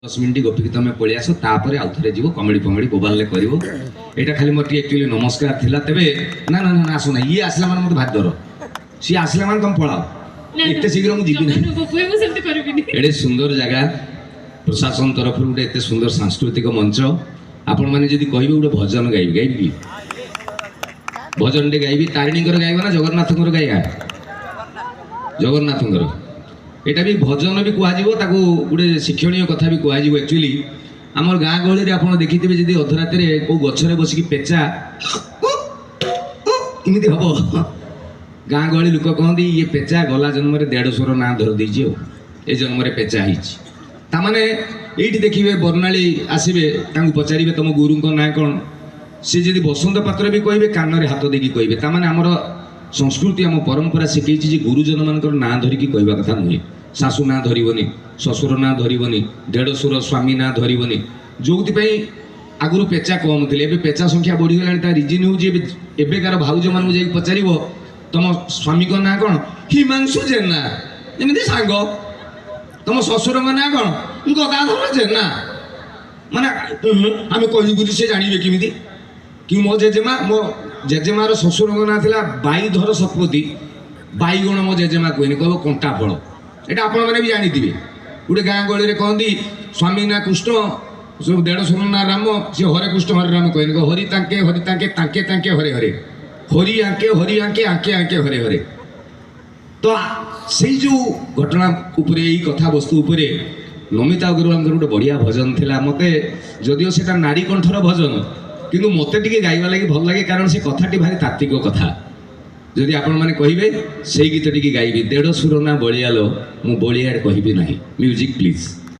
10 minute गोपी गीत में पलि आस तापर आउ थे जीव कमेडी फमेडी बोबाले कर यहाँ खाली मोर एक्चुअली नमस्कार थिला तेबे ना ना ना आसना ये आसला माने मत भात डर सी आसला माने तुम पळाओ एते शीघ्र मु जीबी नहीं एडे सुंदर जगह प्रशासन तरफ गोटे एते सुंदर सांस्कृतिक मंच आपण माने जदी कहबे गोटे भजन गाइबी भजन टे गाइबी तारिणी गाइबा ना जगन्नाथ गाइबा जगन्नाथ एटा भी भजन भी कह गोटे शिक्षणीय कथा भी कह एक्चुअली आम गाँ गहली आप देखिथे जी अधरात कौ गचरे बसिक पेचा इमती हम गाँ गहली लोक कहते ये पेचा गला जन्म 150 ना धर देजी ए जन्म पेचा होने ये देखिए बर्णाली आसवे पचारे तुम गुरु ना कौन सी जब बसंत पात्र भी कहे कान में हाथ देकी कहे ताने आमर संस्कृति आम परंपरा शिखई गुरुजन मान ना धरिकी कहवा कथा नुहे शाशु ना धरबनी शशुर ना धरबनी देढ़शुर स्वामी ना धरबनी जो आगुरी पेचा कम थे पेचा संख्या बढ़ीगला रिजन होकार भाउज मान पचार तुम स्वामी का ना कौन हिमांशु जेना जमी सांग तुम शशुर ना कौन गदाधर जेना माने आम कह से जानवे किमी कि मो जेजेमा मो जेजेमार शशुर ना था बाईधर शतपथी बाईगण मो जेजेमा कहनी कह कंटा फल यहाँ आपण मैंने भी जानी गोटे गाँ गहली कहती स्वामी ना कृष्ण सब 150 ना राम सी हरे कृष्ण हरे राम कहनी हरि तांके तांके हरे हरे हरि आंके आंके हरे हरे तो से जो घटना उपरे यही कथा वस्तु उपरे नमिता अग्रवाल गोटे बढ़िया भजन थिला मते जदिओ सेटा नारी कंठर भजन किंतु मते टिके गाइबा लगी भल लगे कारण से कथाटी भारी तात्विक कथा जदि आपण माने कहिबे से गीत टिके गाइबी 150 ना बलियालो मु बलियाड कहिबी नाही म्यूजिक प्लीज।